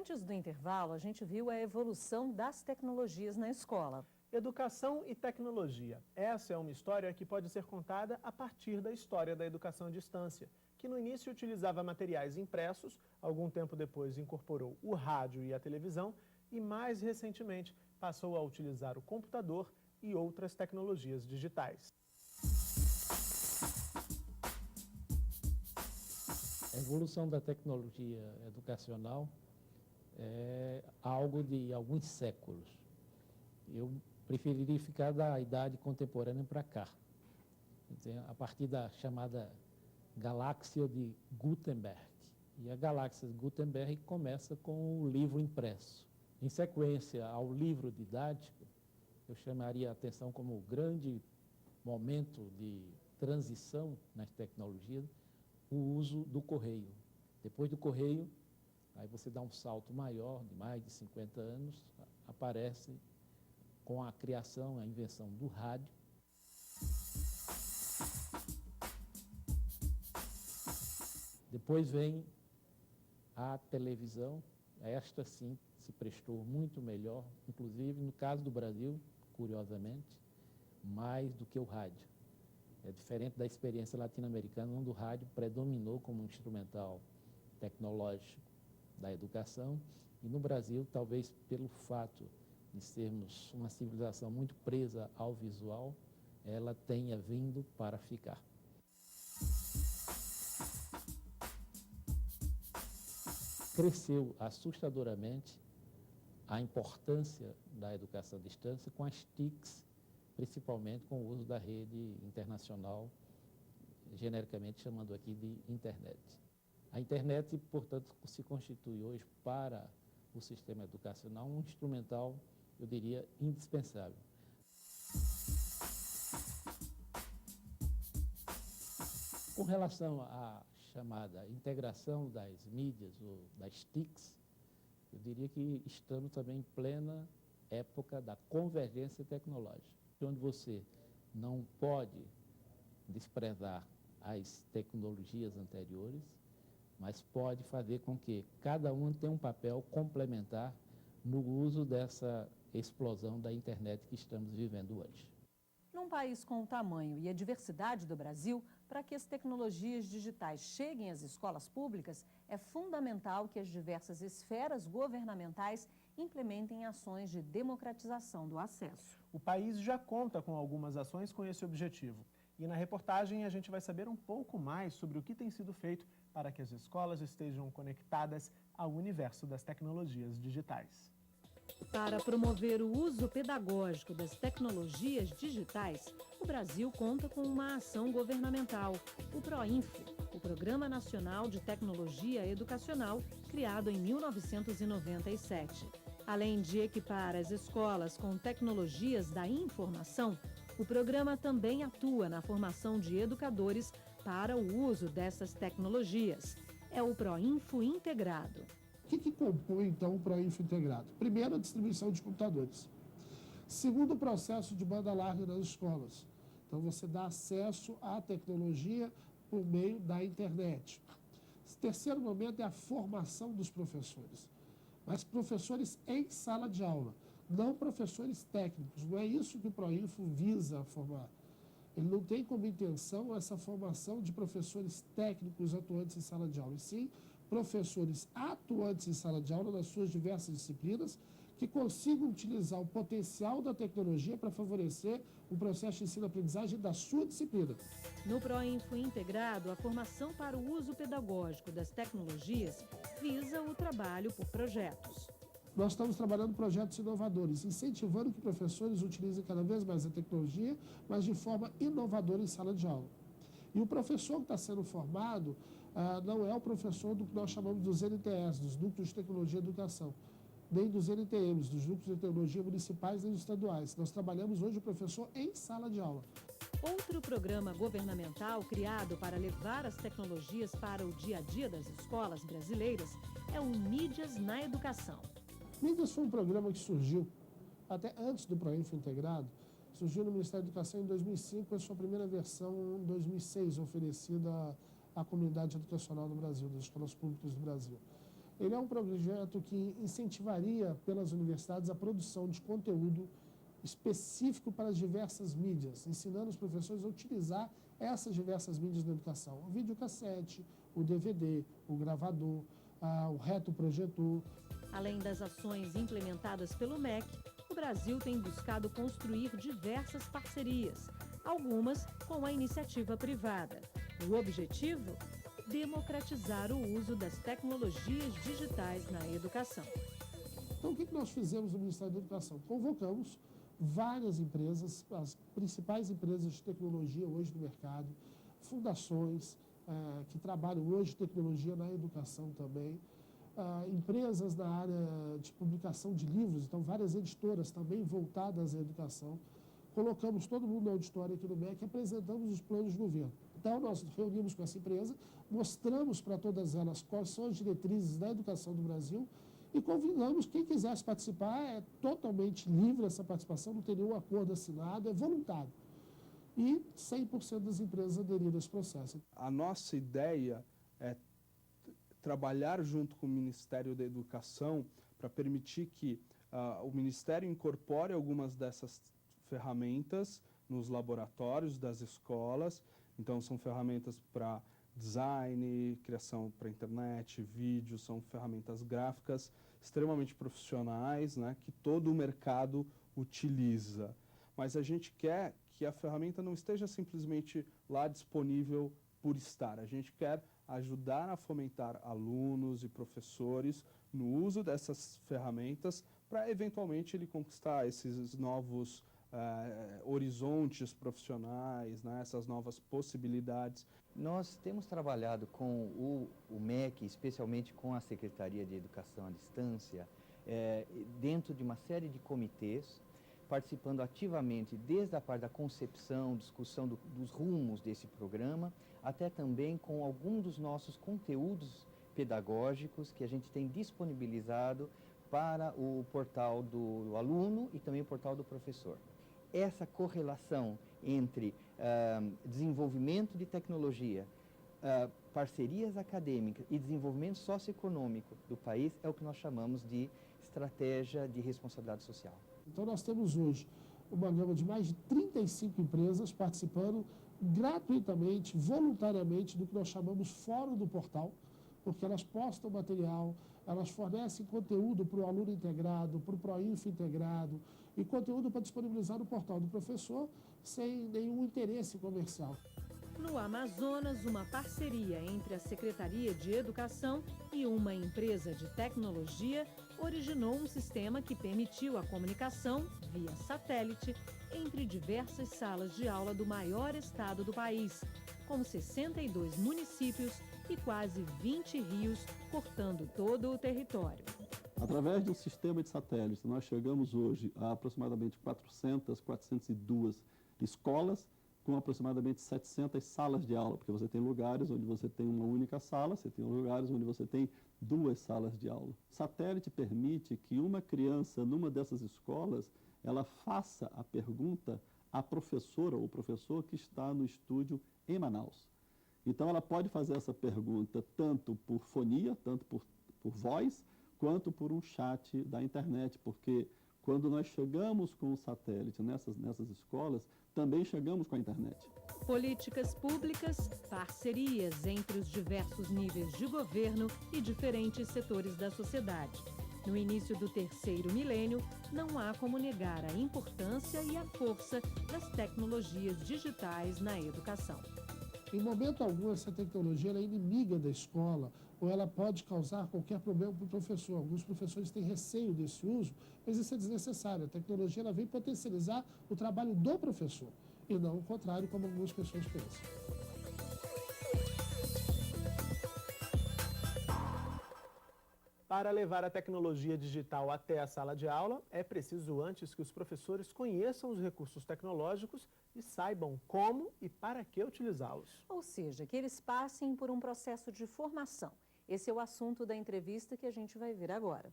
Antes do intervalo, a gente viu a evolução das tecnologias na escola. Educação e tecnologia. Essa é uma história que pode ser contada a partir da história da educação à distância, que no início utilizava materiais impressos, algum tempo depois incorporou o rádio e a televisão e mais recentemente passou a utilizar o computador e outras tecnologias digitais. A evolução da tecnologia educacional é algo de alguns séculos. Eu preferiria ficar da idade contemporânea para cá, a partir da chamada galáxia de Gutenberg. E a galáxia de Gutenberg começa com o livro impresso. Em sequência ao livro didático, eu chamaria a atenção como grande momento de transição nas tecnologias, o uso do correio. Depois do correio, aí você dá um salto maior, de mais de 50 anos, aparece com a criação, a invenção do rádio. Depois vem a televisão, esta sim se prestou muito melhor, inclusive no caso do Brasil, curiosamente, mais do que o rádio. É diferente da experiência latino-americana, onde o rádio predominou como um instrumental tecnológico da educação, e no Brasil, talvez pelo fato de sermos uma civilização muito presa ao visual, ela tenha vindo para ficar. Cresceu assustadoramente a importância da educação à distância com as TICs, principalmente com o uso da rede internacional, genericamente chamando aqui de internet. A internet, portanto, se constitui hoje para o sistema educacional um instrumental, eu diria, indispensável. Com relação à chamada integração das mídias, ou das TICs, eu diria que estamos também em plena época da convergência tecnológica, onde você não pode desprezar as tecnologias anteriores, mas pode fazer com que cada uma tenha um papel complementar no uso dessa explosão da internet que estamos vivendo hoje. Num país com o tamanho e a diversidade do Brasil, para que as tecnologias digitais cheguem às escolas públicas, é fundamental que as diversas esferas governamentais implementem ações de democratização do acesso. O país já conta com algumas ações com esse objetivo. E na reportagem a gente vai saber um pouco mais sobre o que tem sido feito para que as escolas estejam conectadas ao universo das tecnologias digitais. Para promover o uso pedagógico das tecnologias digitais, o Brasil conta com uma ação governamental, o PROINFO, o Programa Nacional de Tecnologia Educacional, criado em 1997. Além de equipar as escolas com tecnologias da informação, o programa também atua na formação de educadores para o uso dessas tecnologias. É o PROINFO integrado. O que compõe, então, o PROINFO integrado? Primeiro, a distribuição de computadores. Segundo, o processo de banda larga nas escolas. Então, você dá acesso à tecnologia por meio da internet. Terceiro momento é a formação dos professores. Mas professores em sala de aula, não professores técnicos. Não é isso que o PROINFO visa formar. Ele não tem como intenção essa formação de professores técnicos atuantes em sala de aula, e sim professores atuantes em sala de aula nas suas diversas disciplinas, que consigam utilizar o potencial da tecnologia para favorecer o processo de ensino-aprendizagem da sua disciplina. No PROINFO integrado, a formação para o uso pedagógico das tecnologias visa o trabalho por projetos. Nós estamos trabalhando projetos inovadores, incentivando que professores utilizem cada vez mais a tecnologia, mas de forma inovadora em sala de aula. E o professor que está sendo formado não é o professor do que nós chamamos dos NTS, dos Núcleos de Tecnologia e Educação, nem dos NTMs, dos Núcleos de Tecnologia Municipais nem estaduais. Nós trabalhamos hoje o professor em sala de aula. Outro programa governamental criado para levar as tecnologias para o dia a dia das escolas brasileiras é o Mídias na Educação. Mídias foi um programa que surgiu até antes do PROINFO integrado, surgiu no Ministério da Educação em 2005, a sua primeira versão em 2006, oferecida à comunidade educacional do Brasil, das escolas públicas do Brasil. Ele é um projeto que incentivaria pelas universidades a produção de conteúdo específico para as diversas mídias, ensinando os professores a utilizar essas diversas mídias na educação. O videocassete, o DVD, o gravador, o retroprojetor. Além das ações implementadas pelo MEC, o Brasil tem buscado construir diversas parcerias, algumas com a iniciativa privada. O objetivo? Democratizar o uso das tecnologias digitais na educação. Então, o que nós fizemos no Ministério da Educação? Convocamos várias empresas, as principais empresas de tecnologia hoje no mercado, fundações que trabalham hoje de tecnologia na educação também, empresas na área de publicação de livros, então várias editoras também voltadas à educação. Colocamos todo mundo no auditório aqui no MEC e apresentamos os planos de governo. Então, nós reunimos com essa empresa, mostramos para todas elas quais são as diretrizes da educação do Brasil e convidamos quem quisesse participar, é totalmente livre essa participação, não tem nenhum acordo assinado, é voluntário. E 100% das empresas aderiram a esse processo. A nossa ideia é trabalhar junto com o Ministério da Educação para permitir que o Ministério incorpore algumas dessas ferramentas nos laboratórios das escolas. Então, são ferramentas para design, criação para internet, vídeo, são ferramentas gráficas extremamente profissionais, né, que todo o mercado utiliza. Mas a gente quer que a ferramenta não esteja simplesmente lá disponível por estar. A gente quer ajudar a fomentar alunos e professores no uso dessas ferramentas para, eventualmente, ele conquistar esses novos horizontes profissionais, né, essas novas possibilidades. Nós temos trabalhado com o MEC, especialmente com a Secretaria de Educação à Distância, dentro de uma série de comitês, participando ativamente desde a parte da concepção, discussão dos rumos desse programa, até também com algum dos nossos conteúdos pedagógicos que a gente tem disponibilizado para o portal do aluno e também o portal do professor. Essa correlação entre desenvolvimento de tecnologia, parcerias acadêmicas e desenvolvimento socioeconômico do país é o que nós chamamos de estratégia de responsabilidade social. Então, nós temos hoje uma gama de mais de 35 empresas participando gratuitamente, voluntariamente, do que nós chamamos Fórum do Portal, porque elas postam material, elas fornecem conteúdo para o aluno integrado, para o Proinfo integrado, e conteúdo para disponibilizar no portal do professor sem nenhum interesse comercial. No Amazonas, uma parceria entre a Secretaria de Educação e uma empresa de tecnologia originou um sistema que permitiu a comunicação via satélite entre diversas salas de aula do maior estado do país, com 62 municípios e quase 20 rios cortando todo o território. Através de um sistema de satélites, nós chegamos hoje a aproximadamente 402 escolas, com aproximadamente 700 salas de aula, porque você tem lugares onde você tem uma única sala, você tem lugares onde você tem 2 salas de aula. O satélite permite que uma criança, numa dessas escolas, ela faça a pergunta à professora ou professor que está no estúdio em Manaus. Então, ela pode fazer essa pergunta tanto por fonia, tanto por voz, quanto por um chat da internet, porque quando nós chegamos com o satélite nessas escolas, também chegamos com a internet. Políticas públicas, parcerias entre os diversos níveis de governo e diferentes setores da sociedade. No início do 3º milênio, não há como negar a importância e a força das tecnologias digitais na educação. Em momento algum, essa tecnologia é inimiga da escola ou ela pode causar qualquer problema para o professor. Alguns professores têm receio desse uso, mas isso é desnecessário. A tecnologia ela vem potencializar o trabalho do professor e não o contrário, como algumas pessoas pensam. Para levar a tecnologia digital até a sala de aula, é preciso antes que os professores conheçam os recursos tecnológicos e saibam como e para que utilizá-los. Ou seja, que eles passem por um processo de formação. Esse é o assunto da entrevista que a gente vai ver agora.